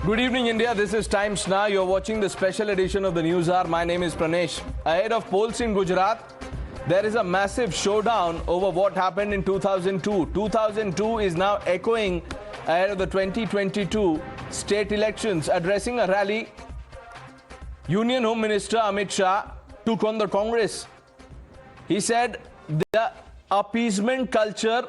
Good evening, India. This is Times Now. You're watching the special edition of the News Hour. My name is Pranesh. Ahead of polls in Gujarat, there is a massive showdown over what happened in 2002. 2002 is now echoing ahead of the 2022 state elections. Addressing a rally, Union Home Minister Amit Shah took on the Congress. He said the appeasement culture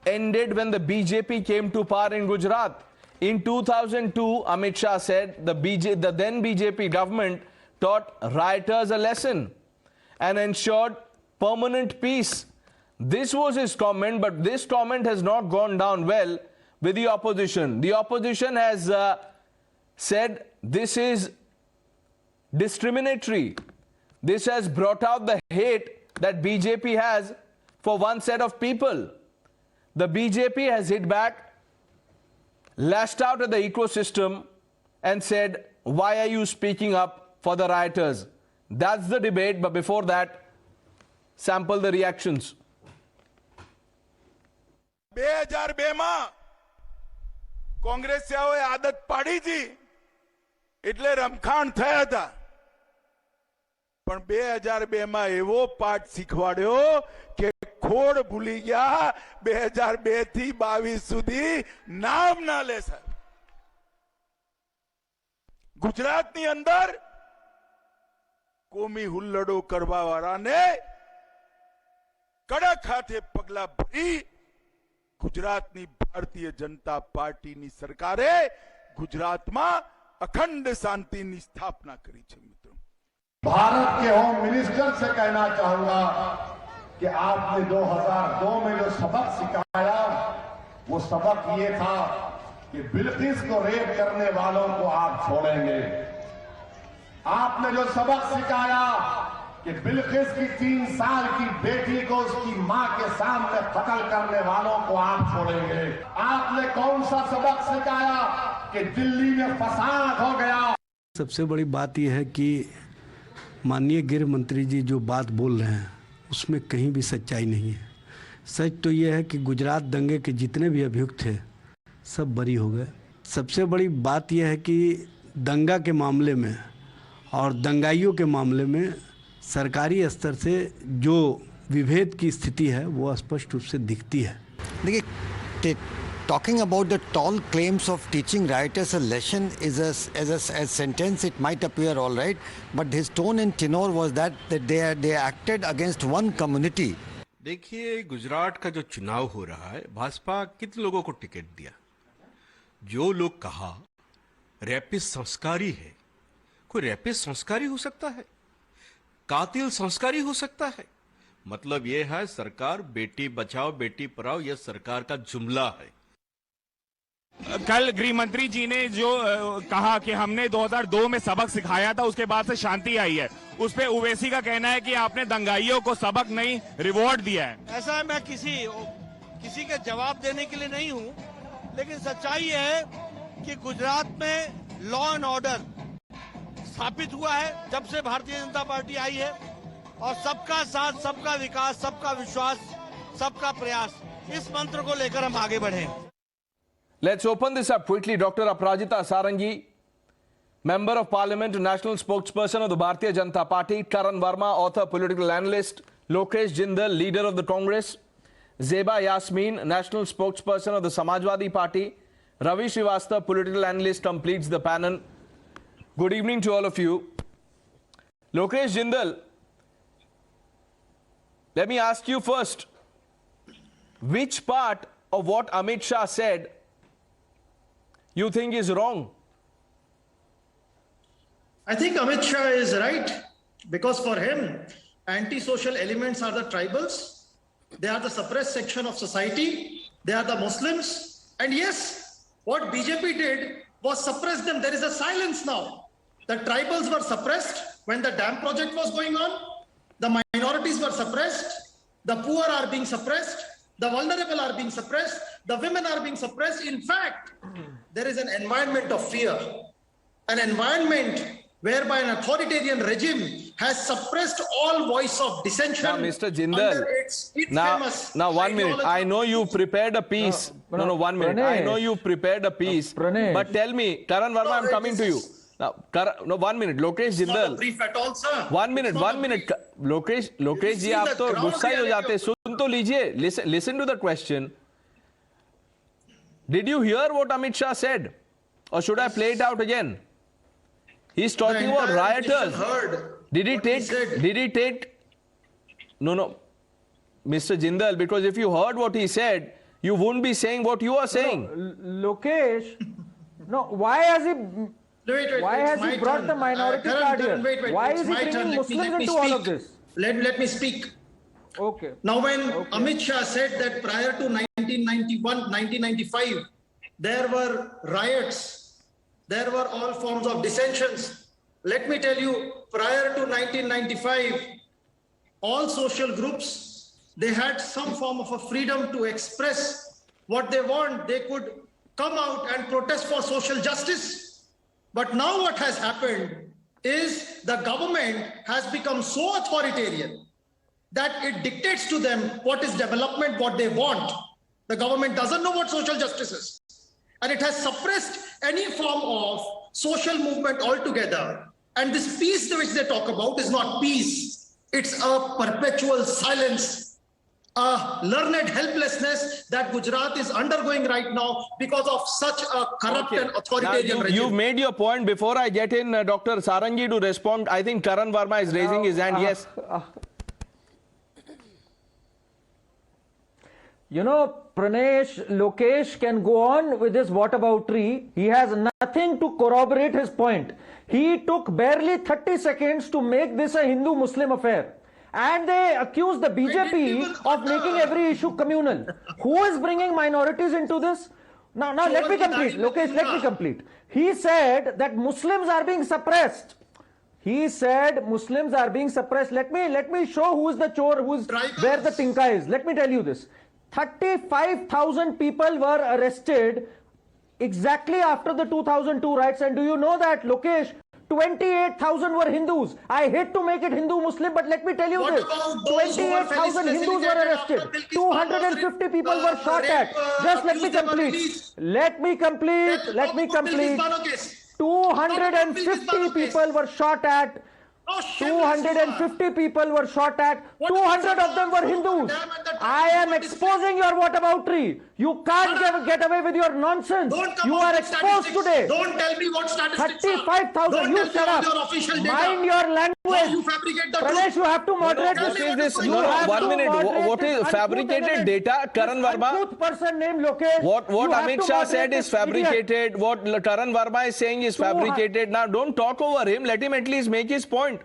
ended when the BJP came to power in Gujarat. In 2002, Amit Shah said the then BJP government taught rioters a lesson and ensured permanent peace. This was his comment, but this comment has not gone down well with the opposition. The opposition has said this is discriminatory. This has brought out the hate that BJP has for one set of people. The BJP has hit back, lashed out at the ecosystem and said, why are you speaking up for the rioters? That's the debate, but before that, sample the reactions. 2002 માં કોંગ્રેસીઓએ આદત પાડી હતી એટલે રમખાણ થયા હતા પણ 2002 માં એવો પાઠ શીખવાડ્યો કે ખોડ ભૂલી ગયા 2002 થી 22 સુધી નામ ના લે સાહેબ ગુજરાતની અંદર કોમી હુલ્લડો કરવા વાળાને કડક હાથે પગલા ભરી ગુજરાતની ભારતીય જનતા પાર્ટીની સરકારે ગુજરાતમાં અખંડ શાંતિની સ્થાપના કરી છે મિત્રો भारत के होम मिनिस्टर से कहना चाहूंगा कि आपने 2002 में जो सबक सिखाया वो सबक ये था कि बिल्किस को रेप करने वालों को आप छोड़ेंगे। आपने जो सबक सिखाया कि बिल्किस की 3 साल की बेटी को उसकी मां के सामने कत्ल करने वालों को आप छोड़ेंगे। आपने कौन सा सबक सिखाया कि दिल्ली में फसाद हो गया। सबसे बड़ी बात यह है कि माननीय गृह मंत्री जी जो बात बोल रहे हैं उसमें कहीं भी सच्चाई नहीं है। सच तो यह है कि गुजरात दंगे के जितने भी अभियुक्त थे सब बरी हो गए। सबसे बड़ी बात यह है कि दंगा के मामले में और दंगाइयों के मामले में सरकारी स्तर से जो विभेद की स्थिति है वो स्पष्ट रूप से दिखती है। देखिए, talking about the tall claims of teaching rioters a lesson is as a sentence, it might appear all right, but his tone and tenor was that they acted against one community. देखिए, गुजरात का जो चुनाव हो रहा है, भाजपा कितने लोगों को टिकट दिया? जो लोग कहा रैपिस्ट संस्कारी है, कोई रैपिस्ट संस्कारी हो सकता है? कातिल संस्कारी हो सकता है? मतलब यह है सरकार बेटी बचाओ बेटी पढ़ाओ, यह सरकार का जुमला है। कल गृह मंत्री जी ने जो कहा कि हमने 2002 में सबक सिखाया था, उसके बाद से शांति आई है, उस पे ओवैसी का कहना है कि आपने दंगाइयों को सबक नहीं रिवॉर्ड दिया है। ऐसा है, मैं किसी के जवाब देने के लिए नहीं हूं, लेकिन सच्चाई है कि गुजरात में लॉ एंड ऑर्डर स्थापित हुआ है जब से भारतीय जनता पार्टी आई है, और सबका साथ, सबका विकास, सबका विश्वास, सबका प्रयास, इस मंत्र को लेकर हम आगे बढ़े। Let's open this up quickly. Dr. Aparajita Sarangi, Member of Parliament, National Spokesperson of the Bharatiya Janata Party, Karan Verma, author, political analyst, Lokesh Jindal, leader of the Congress, Zeba Yasmin, National Spokesperson of the Samajwadi Party, Ravi Srivastava, political analyst, completes the panel. Good evening to all of you. Lokesh Jindal, let me ask you first, which part of what Amit Shah said you think is wrong? I think Amit Shah is right, because for him, anti-social elements are the tribals, they are the suppressed section of society, they are the Muslims, and yes, what BJP did was suppress them. There is a silence now. The tribals were suppressed when the dam project was going on, the minorities were suppressed, the poor are being suppressed, the vulnerable are being suppressed, the women are being suppressed. In fact, there is an environment of fear, an environment whereby an authoritarian regime has suppressed all voice of dissension. Now, Mr. Jindal, under its infamous now 1 minute. ideology. I know you prepared a piece. No, 1 minute. I know you prepared a piece. Pranesh. But tell me, Karan Verma, I'm coming to you. Now, 1 minute. Lokesh It's not a Jindal. brief at all, sir. 1 minute, It's not 1 a minute. brief. Lokesh ji, see आप the तो ground गुस्सा ही हो reality जाते. of- सुन तो लीजिए. Listen to the question. Did you hear what Amit Shah said? Or should I play it out again? He's talking The about entire nation rioters. heard Did he what he take? said. Did he take? No, Mr. Jindal. Because if you heard what he said, you wouldn't be saying what you are saying. Lokesh, no, why has he? Wait, Why it's has he my brought turn. the minority Karan, card Karan, here? wait, Why it's is he my bringing turn. Let me Muslims into all of speak. this? Let me speak. Okay. Now, when Amit Shah said that prior to 1995, there were riots, there were all forms of dissensions. Let me tell you, prior to 1995, all social groups, they had some form of a freedom to express what they want. They could come out and protest for social justice. But now what has happened is the government has become so authoritarian that it dictates to them what is development, what they want. The government doesn't know what social justice is. And it has suppressed any form of social movement altogether. And this peace which they talk about is not peace. It's a perpetual silence, a learned helplessness that Gujarat is undergoing right now because of such a corrupt and authoritarian Now, regime. you've made your point. Before I get in Dr. Sarangi to respond, I think Karan Verma is raising his hand. Yes. You know, Pranesh, Lokesh can go on with his whataboutery. He has nothing to corroborate his point. He took barely 30 seconds to make this a Hindu-Muslim affair. And they accuse the BJP of making every issue communal. Who is bringing minorities into this? Now let me complete. Lokesh, let me complete. He said that Muslims are being suppressed. He said Muslims are being suppressed. Let me show who is the chore, where the tinka is. Let me tell you this. 35,000 people were arrested exactly after the 2002 riots. And do you know that, Lokesh, 28,000 were Hindus. I hate to make it Hindu-Muslim, but let me tell you What this. about those who were 28,000 Hindus were facilitated arrested. after Bilkis 250 Bano people were shot at. rape, Just let me accused them of complete. release? Let me complete. Let me Bilkis complete. Bano case. 250 people were shot at. Oh, shameless you are. 250 people were shot at. What 200 is of them were Hindus. Damn, and the I am what is exposing your whataboutery. You can't get away with your nonsense. Don't come You out are with exposed statistics. today. Don't tell me what statistics 35,000. are. You Don't shut tell up. me your official data. Mind your How language. you fabricate the Pranesh, truth. you have to moderate Tell this. me What is what this? is You going on. have 1 to minute. moderate What this is fabricated uncouth data? Karan This Verma? uncouth person named Lokesh. What You have Amit to Shah moderate said is this idiot. fabricated. What Karan Verma is saying is fabricated. Now, don't talk over him. Let him at least make his point.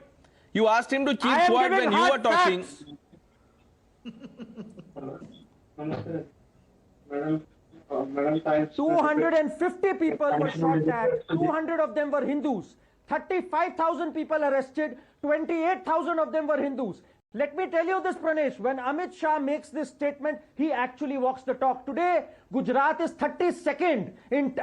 You asked him to keep I am quiet giving when you were hard talking. facts. Madam, 250 people were shot at. 200 of them were Hindus. 35,000 people arrested. 28,000 of them were Hindus. Let me tell you this, Pranesh. When Amit Shah makes this statement, he actually walks the talk. Today, Gujarat is 32nd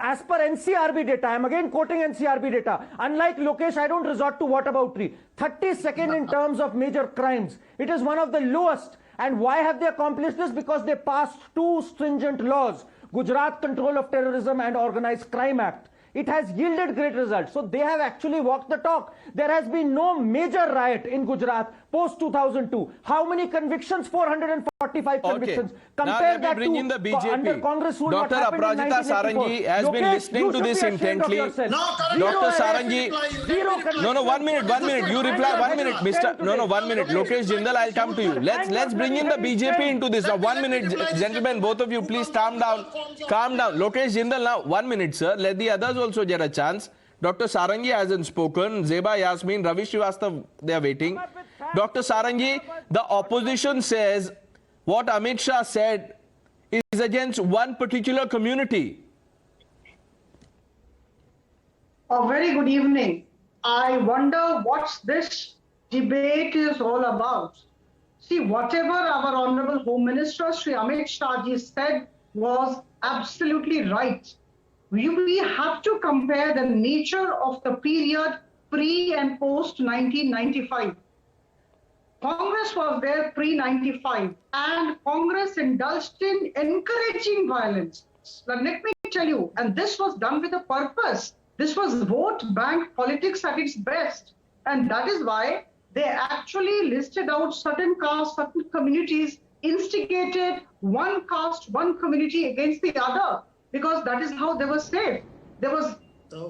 as per NCRB data. I am again quoting NCRB data. Unlike Lokesh, I don't resort to whataboutery. 32nd in terms of major crimes. It is one of the lowest. And why have they accomplished this? Because they passed two stringent laws. Gujarat Control of Terrorism and Organized Crime Act. It has yielded great results. So they have actually walked the talk. There has been no major riot in Gujarat post 2002. How many convictions? 445 convictions. Now Compare let me that bring to in the BJP. under Congress rule. Dr. What happened in Aparajita 1984. Sarangi has been Lokesh, listening you to should this be ashamed of intently. yourself. No, Karan, Zero Dr. arrests. Sarangi, Zero no, 1 minute, 1 minute. You reply, 1 minute, Mr. No, 1 minute. Lokesh Jindal, I'll come to you. Let's bring in the BJP into this. Now, 1 minute, gentlemen, both of you, please calm down. Calm down. Lokesh Jindal, now, 1 minute, sir. Let the others also get a chance. Dr. Sarangi hasn't spoken. Zeba, Yasmin, Ravi Srivastav, they are waiting. Dr. Sarangi, the opposition says what Amit Shah said is against one particular community. A very good evening. I wonder what this debate is all about. See, whatever our Honorable Home Minister, Shri Amit Shah ji said was absolutely right. We have to compare the nature of the period pre and post 1995. Congress was there pre-95, and Congress indulged in encouraging violence. Now, let me tell you, and this was done with a purpose. This was vote bank politics at its best. And that is why they actually listed out certain castes, certain communities, instigated one caste, one community against the other, because that is how they were safe. There was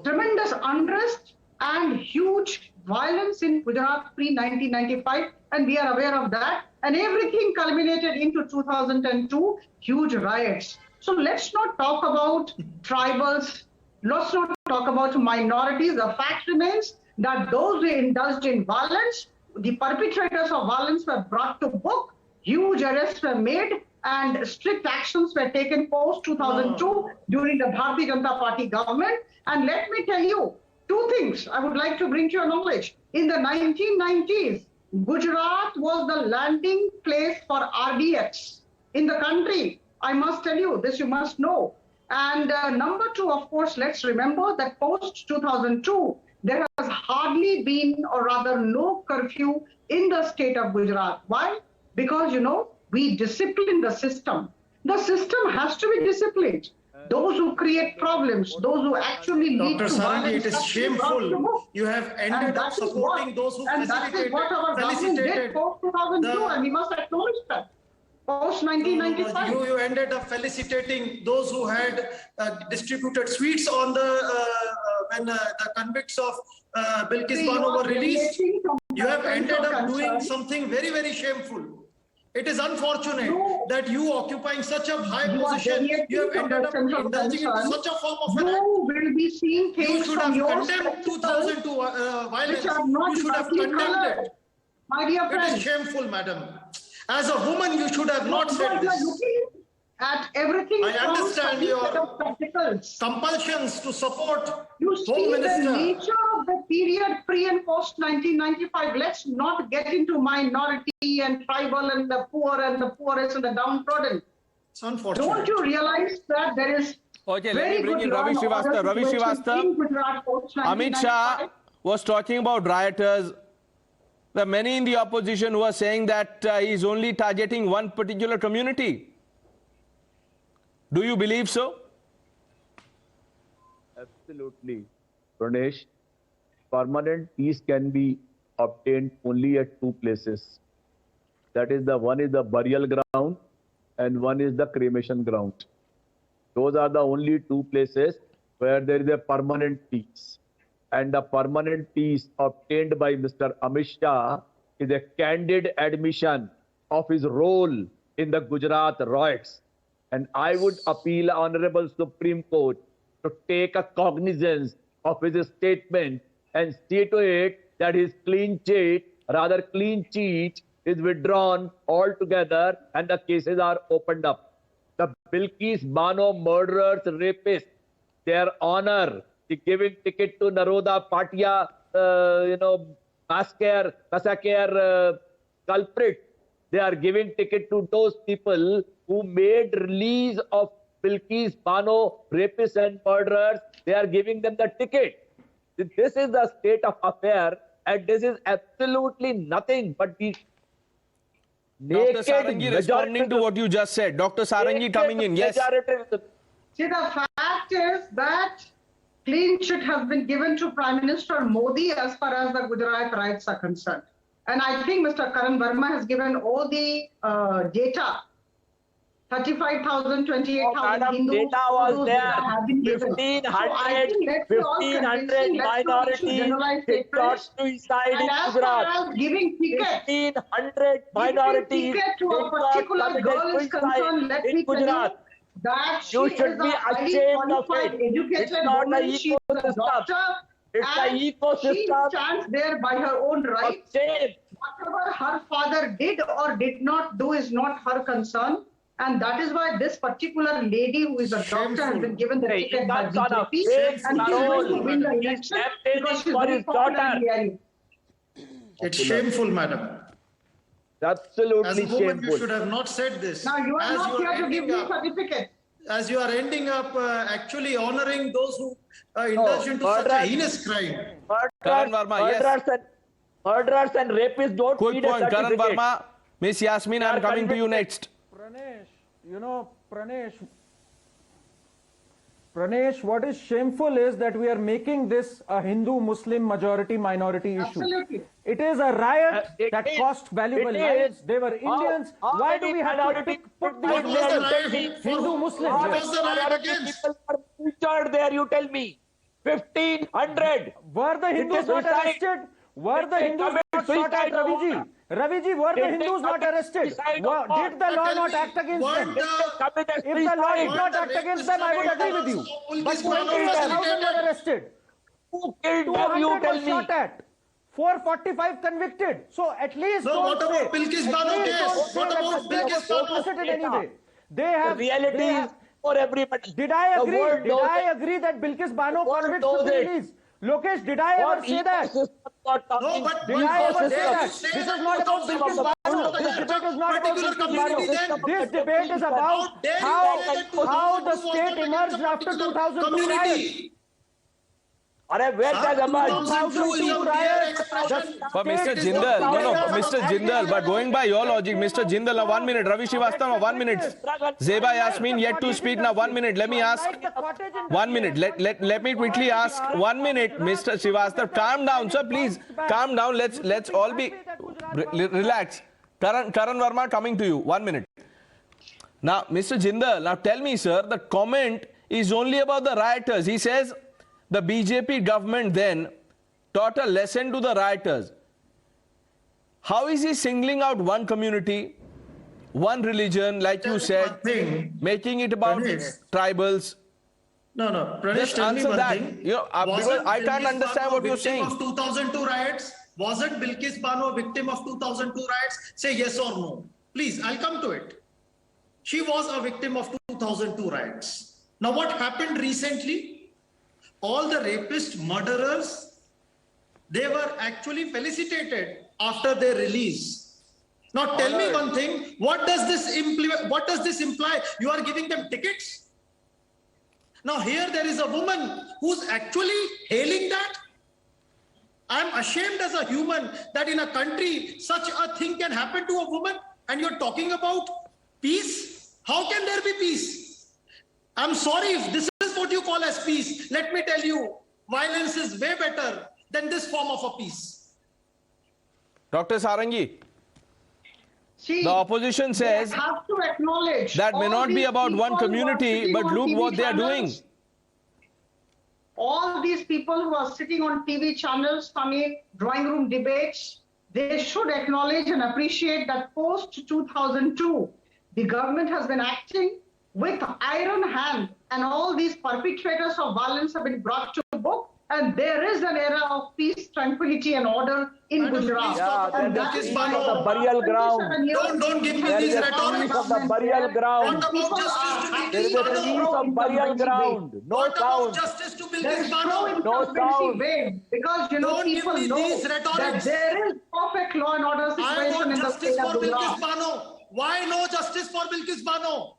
tremendous unrest and huge violence in Gujarat pre-1995, and we are aware of that. And everything culminated into 2002, huge riots. So let's not talk about tribals. Let's not talk about minorities. The fact remains that those who indulged in violence, the perpetrators of violence were brought to book, huge arrests were made, and strict actions were taken post 2002 during the Bharatiya Janata Party government. And let me tell you, two things I would like to bring to your knowledge. In the 1990s, Gujarat was the landing place for RDX in the country. I must tell you, this you must know. And number two, of course, let's remember that post 2002, there has hardly been, or rather no curfew in the state of Gujarat. Why? Because, you know, we discipline the system. The system has to be disciplined. Those who create problems, those who actually lead Dr. to Sarangi, violence, it is shameful. You have ended up supporting those who facilitated, what our government did post 2002, and we must acknowledge that. Post 1995. You ended up felicitating those who had distributed sweets on the when the convicts of Bilkis Bano were released. You have ended up doing something very, very shameful. It is unfortunate that you occupying such a high position, you have ended up indulging in such a form of an act. You will be seeing things You should from have your condemned 2002 violence. which are not You should have condemned it. My dear It friends, is shameful, madam. As a woman, you should have not said you are this. looking at everything. I from understand some your set of spectacles. compulsions to support You Home see the Minister. nature of the period pre and post 1995. Let's not get into minority and tribal and the poor and the poorest and the downtrodden. It's unfortunate. Don't you realize that there is Okay, let very me bring good in Ravi law and order Srivastava. Ravi situation Srivastava, in Gujarat post Amit Shah 1995? was talking about rioters. There are many in the opposition who are saying that he's only targeting one particular community. Do you believe so? Absolutely. Pranesh, permanent peace can be obtained only at two places. That is, the one is the burial ground and one is the cremation ground. Those are the only two places where there is a permanent peace. And the permanent peace obtained by Mr. Amit Shah is a candid admission of his role in the Gujarat Riots. And I would appeal Honorable Supreme Court to take a cognizance of his statement and see to it that his clean sheet is withdrawn altogether and the cases are opened up. The Bilkis Bano murderers, rapists, their honor, the giving ticket to Naroda Patia, massacre culprit, they are giving ticket to those people who made release of Bilkis Bano, rapists and murderers. They are giving them the ticket. This is the state of affair, and this is absolutely nothing but the Dr. Sarangi responding to what you just said. Dr. Sarangi coming in, yes. See, the fact is that clean sheet has been given to Prime Minister Modi as far as the Gujarat riots are concerned. And I think Mr. Karan Verma has given all the data. 35,000, 28,000 Hindus. Data was there. 1,500 minorities did not suicide in Gujarat. Giving ticket. 1,500 minorities ticket to a particular girl is concerned, let me tell you that you should be ashamed of it. It's not an ecosystem. It's an ecosystem. She stands there by her own right. Whatever her father did or did not do is not her concern. And that is why this particular lady who is a doctor has been given the ticket by BJP. And she is going to win the election because she is very popular in the area. It's shameful, madam. Absolutely As a woman, shameful. you should have not said this. Now you are As not you are here to give me ending certificate. as you are ending up actually honoring those who indulge into such a heinous crime. Karan Verma, yes. Murderers and rapists don't Quick need a point, Karan certificate. Verma. Miss Yasmin, I'm coming to you next. Pranesh, what is shameful is that we are making this a Hindu-Muslim majority-minority issue. Absolutely. It is a riot It that is. cost valuable It lives. is. They were Indians. How Why do many we have to minority put these What was the labels? riot? Hindu-Muslim. What Yes. was the riot Minority against? people are featured there, you tell me. 1,500. Were the Hindus not suicide. arrested? Were the It is Hindus not shot at suicide. Raviji? Raviji, were the It is Hindus not arrested? suicide. Did the law not act against them? If the law did not act against them, I would agree with you. But 28,000 were arrested. Who killed them, you 200 tell were me. shot at. 445 convicted. So at least No, what don't about say. Bilkis At Bano least case? don't say What that about the state Bilkis was Bano? complicit in any way. They have. The reality they is have- for everybody. Did I The agree? world Did knows I it. agree that Bilkis Bano The world convicts should knows be it. released? Lokesh, did I ever What say that? ecosystem are talking? No, but Did I ever say that? Say This is that not about 2000 Bilkis Bano. This debate is not about particular Bilkis community Bano. then. This debate is about dare you how say that the 2002 state was emerged against a after particular 2002 riots. community. Where does emerge? 2002 riots. But Mr. Jindal, no, Mr. Jindal, but going by your logic, Mr. Jindal, now 1 minute. Ravi Srivastava, 1 minute. Zeba Yasmin yet to speak now. 1 minute. Let me ask. 1 minute. Let me quickly ask. 1 minute, Mr. Srivastava. Calm down, sir. Please calm down. Let's all be relax. Karan Verma, coming to you. 1 minute. Now, Mr. Jindal, now tell me, sir, the comment is only about the rioters. He says the BJP government then taught a lesson to the rioters. How is he singling out one community, one religion, like you said, making it about tribals? No. Pranesh, Just tell me answer one that. thing. You know, because Wasn't I can't Bilkis understand Bano what you're victim saying. Of 2002 riots? Wasn't Bilkis Bano a victim of 2002 riots? Say yes or no. Please, I'll come to it. She was a victim of 2002 riots. Now, what happened recently? All the rapist murderers, they were actually felicitated after their release. Now, tell me one thing. What does this imply? You are giving them tickets? Now, here there is a woman who's actually hailing that. I'm ashamed as a human that in a country such a thing can happen to a woman, and you're talking about peace. How can there be peace? I'm sorry if this is what you call as peace. Let me tell you, violence is way better than this form of a peace. Dr. Sarangi, See, the opposition says they have to acknowledge that may all not be these about one people who are community, sitting but on look TV what they are doing. channels. All these people who are sitting on TV channels, drawing room debates, they should acknowledge and appreciate that post 2002, the government has been acting with iron hand, and all these perpetrators of violence have been brought to book, and there is an era of peace, tranquility, and order in Gujarat. And that is why the burial ground. Don't give me these rhetorics. Of the burial ground. What about justice to There is Bilkis a peace Bano? of burial ground. No What about sound. justice to There Bilkis is Bano? no incumbency wave, because Don't give people me know these that rhetorics. there is perfect law and order I situation want in the justice state for of Bilkis Gujarat. Bano. Why no justice for Bilkis Bano?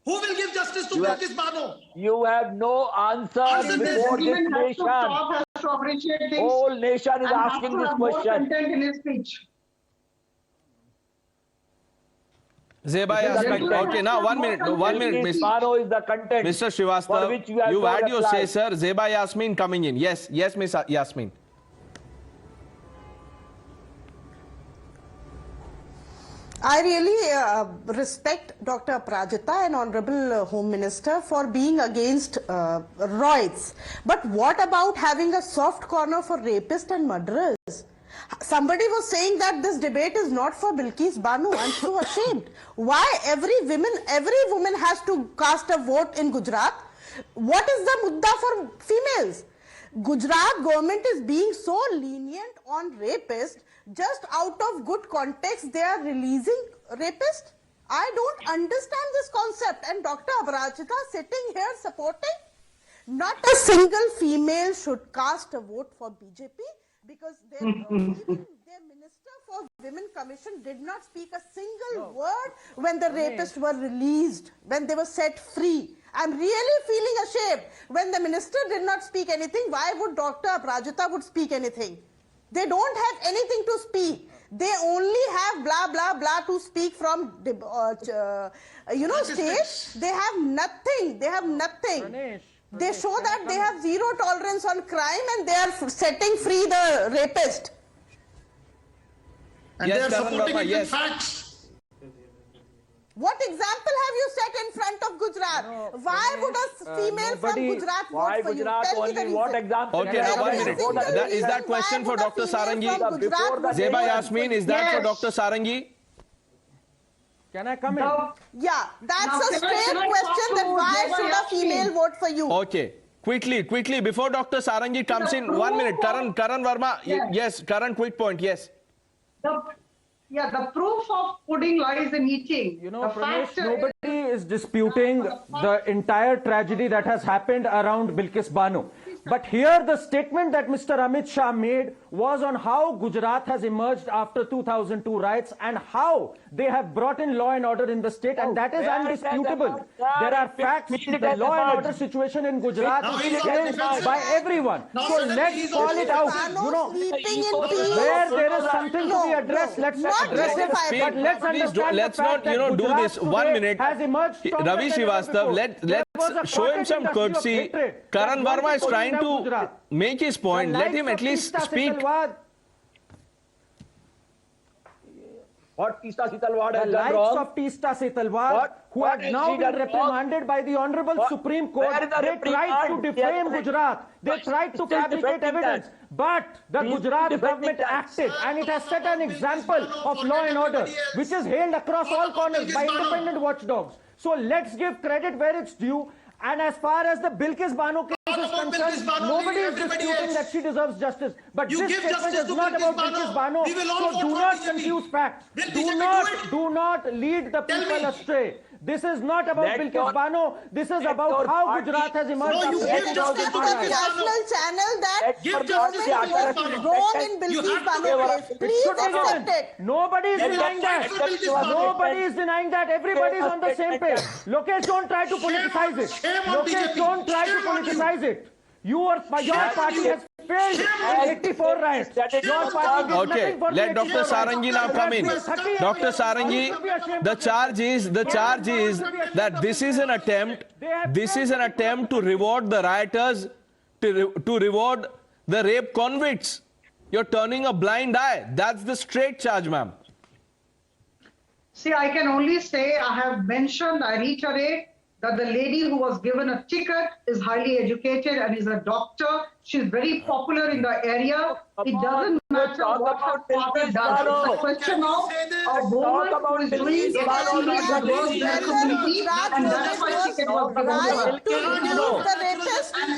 Who will give justice to Bilkis Bano? You have no answer Answer this. before this Even has to nation. stop, has to appreciate things, Whole nation is and has asking to this have more question. content in his speech. Zeba Yasmin. Okay, now 1 minute. 1 minute, Miss. Bano is the content. Mr. For Srivastava, which you have you no had your reply. say, sir. Zeba Yasmin coming in. Yes, Miss Yasmin. I really respect Dr. Prajita and Honorable Home Minister for being against riots. But what about having a soft corner for rapists and murderers? Somebody was saying that this debate is not for Bilkis Bano. I'm so ashamed. Why every woman has to cast a vote in Gujarat? What is the mudda for females? Gujarat government is being so lenient on rapists. Just out of good context, they are releasing rapists. I don't understand this concept. And Dr. Abrajita sitting here supporting. Not a single female should cast a vote for BJP. because even their Minister for Women Commission did not speak a single word when the rapists were released, when they were set free. I'm really feeling ashamed. When the minister did not speak anything, why would Dr. Aprajita would speak anything? They don't have anything to speak. They only have blah, blah, blah to speak from, stage. They have nothing. They have nothing. They show that they have zero tolerance on crime and they are setting free the rapist. And Yes, they are Karan supporting Verma, it yes. with facts. What example have you set in front of Gujarat? Why would a female from Gujarat vote for you? Tell me the reason. What example? Okay, now 1 minute. Is that question for Dr. Sarangi? Zeba Yasmin, is that for Dr. Sarangi? Can I come in? Yeah, that's a straight question that why should a female vote for you? Okay. Quickly, before Dr. Sarangi comes in, 1 minute. Karan Verma, yes, Karan, quick point, yes. The proof of pudding lies in eating. Pranesh, nobody is disputing the entire tragedy that has happened around Bilkis Bano. But here the statement that Mr. Amit Shah made was on how Gujarat has emerged after 2002 riots and how they have brought in law and order in the state, and that is undisputable. There are facts. The law and order situation in Gujarat is challenged by everyone. So let's call it out. Where there is something to be addressed, let's address it. But let's understand let's not, do this. 1 minute. Ravi Srivastav, let's show him some courtesy. Karan Verma is trying to make his point. Let him at least speak. What Tista Sitalwad has the done likes wrong? of Tista Sitalwad, who What have now been reprimanded by the Honorable Supreme Court, they tried to defame Gujarat. They tried to fabricate evidence. But the Gujarat government acted, and it has set an example of law and order, which is hailed across all corners by independent watchdogs. So let's give credit where it's due. And as far as the Bilkis Bano case is concerned, nobody is disputing that she deserves justice. But this statement is not about Bilkis Bano. So do not confuse facts. Do not lead the people astray. This is not about Bilkis Bano. This is about how Gujarat has emerged. You give justice to the national channel that government was wrong in Bilkis Bano case. Please accept it. Nobody is denying that. Nobody is denying that. Everybody is on the same page. Lokesh, don't try to politicize it. Lokesh, don't try to politicize it. Your party has failed in 84 riots. Your party did nothing for Let Dr. Sarangi now come in. Dr. Sarangi, the charge is that this is an attempt to reward the rioters, to reward the rape convicts. You're turning a blind eye. That's the straight charge, ma'am. See, I can only say, I reiterate, that the lady who was given a ticket is highly educated and is a doctor. She's very popular in the area. It doesn't matter what her party does. It's a question of a woman who is doing the work in the community, and that's why she can work the And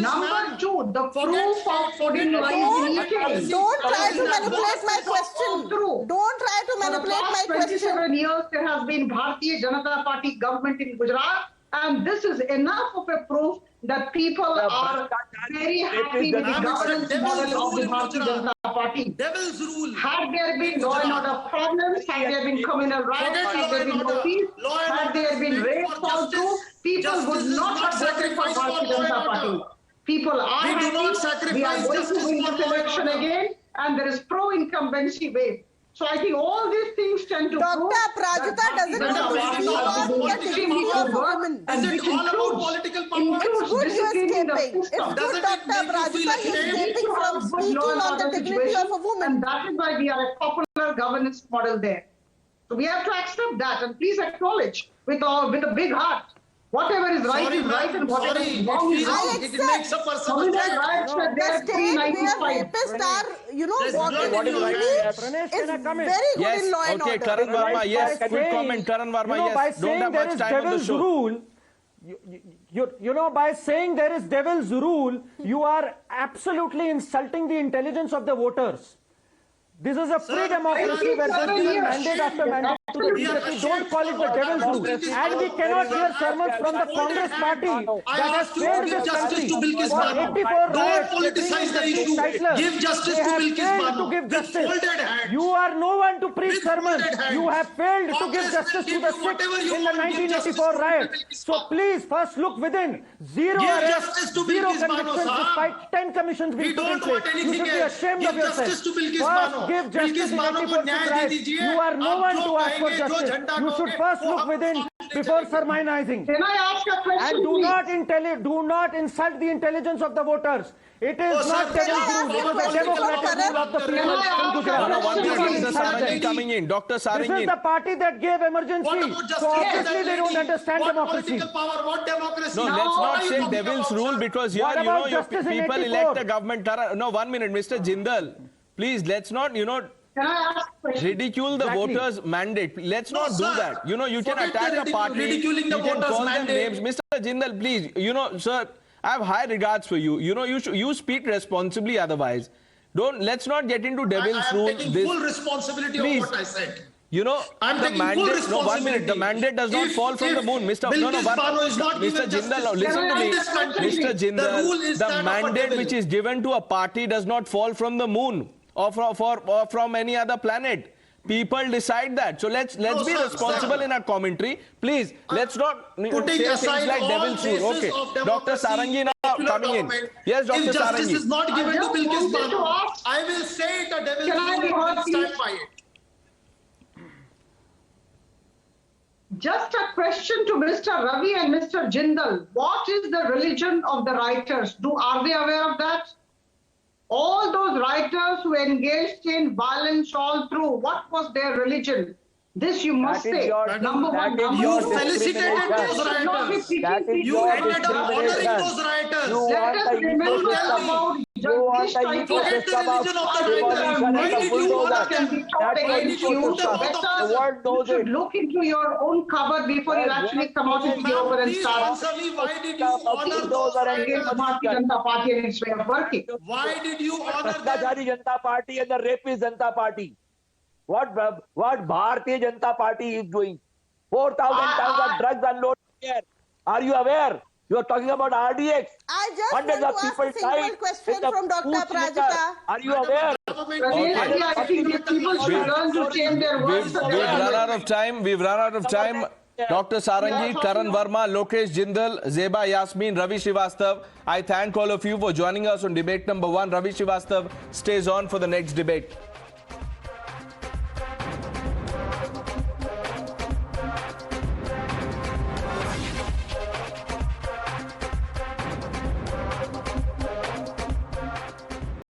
number two, the proof of pudding lies in eating. Don't try to manipulate my question. Don't try to manipulate my question. For the past 27 years, there has been Bharatiya Janata Party government in Gujarat, and this is enough of a proof that people are very happy with the governance model of the Bharatiya Janata Party. Devil's rule. Had there been law and order problems, had there been communal riots, had there been no peace, had there been rape fall through, people would not have voted for Bharatiya Janata Party. People are happy. We are going to win this election again, and there is pro-incumbency wave. So I think all these things tend to Dr. Aprajita doesn't want to speak on the dignity of women. Is it all about political power? It's good you are escaping. It's good, Dr. Aprajita, you are escaping from speaking on the dignity of a woman. And that is why we are a popular governance model there. So we have to accept that, and please acknowledge with a big heart. Whatever is right is right, and whatever is wrong is wrong. It makes a person The state where rapists are, walking freely is very good in law and order. Okay, Karan Verma, yes. Quick comment, Karan Verma, yes. Don't have much time on the show. By saying there is devil's rule, you are absolutely insulting the intelligence of the voters. This is a free democracy where there is mandate after mandate. to the BJP, don't call it the devil's rule. And we cannot hear sermons from the Congress party that has failed this country. For 84 riots, don't politicize the issue. Give justice to Bilkis Bano. To give justice. You are no one to preach sermons. You have failed to give justice to the sick in the 1984 riots. So please first look within. Zero arrests, zero convictions despite 10 commissions being put in place. You should be ashamed of yourself. First give justice in 94 riots. You are no one to ask for justice. You should first look within before sermonizing. Can I ask a question? And do not insult the intelligence of the voters. It is not devil's rule. It is a democratic rule of the people in Gujarat. Dr. Sarangi coming in. Dr. Sarangi. This is the party that gave emergency. So obviously they don't understand democracy. What democracy? No, let's not say devil's rule because here, you know, your people elect a government. No, 1 minute, Mr. Jindal. Please, let's not, you know, ridicule the voters' mandate. Let's not do that. You know, you can attack a party. Ridiculing the voters' mandate. Mr. Jindal, please, you know, sir, I have high regards for you. You know, you speak responsibly otherwise. Let's not get into devil's rule. I am taking full responsibility of what I said. You know, the mandate, no, 1 minute, the mandate does not fall from the moon. Mr. Jindal, listen to me. Mr. Jindal, the mandate which is given to a party does not fall from the moon or from any other planet. People decide that. So let's be responsible in our commentary. Please, let's not say things like devil's rule. Okay. Dr. Sarangi now coming in. Yes, Dr. If justice Sarangi. is not given to Bilkis Bano, I will say it a devil's rule and stand by it. Just a question to Mr. Ravi and Mr. Jindal. What is the religion of the rioters? Are they aware of that? All those rioters who engaged in violence all through, what was their religion? This you must say. Number one. You felicitated those rioters. You ended up honoring those rioters. Let us remember about this type of religion of the You should look into your own cupboard before you actually come out into the open and start. Why did you honor those Bharatiya Janata Party and its way of working? Why did you honor them? Janata Party and the rapist Janata Party? What Bharatiya Janata Party is doing? 4,000 tons of drugs unloaded here. Are you aware? You are talking about RDX. I just Hundreds want of to people ask a simple died question in the from Dr. food cylinder. Prajita. Are you aware? I think that people should learn to change their words. We've run out of time. We've run out of time. Dr. Sarangi, Karan Verma, Lokesh Jindal, Zeba Yasmin, Ravi Srivastav. I thank all of you for joining us on debate number 1. Ravi Srivastav stays on for the next debate.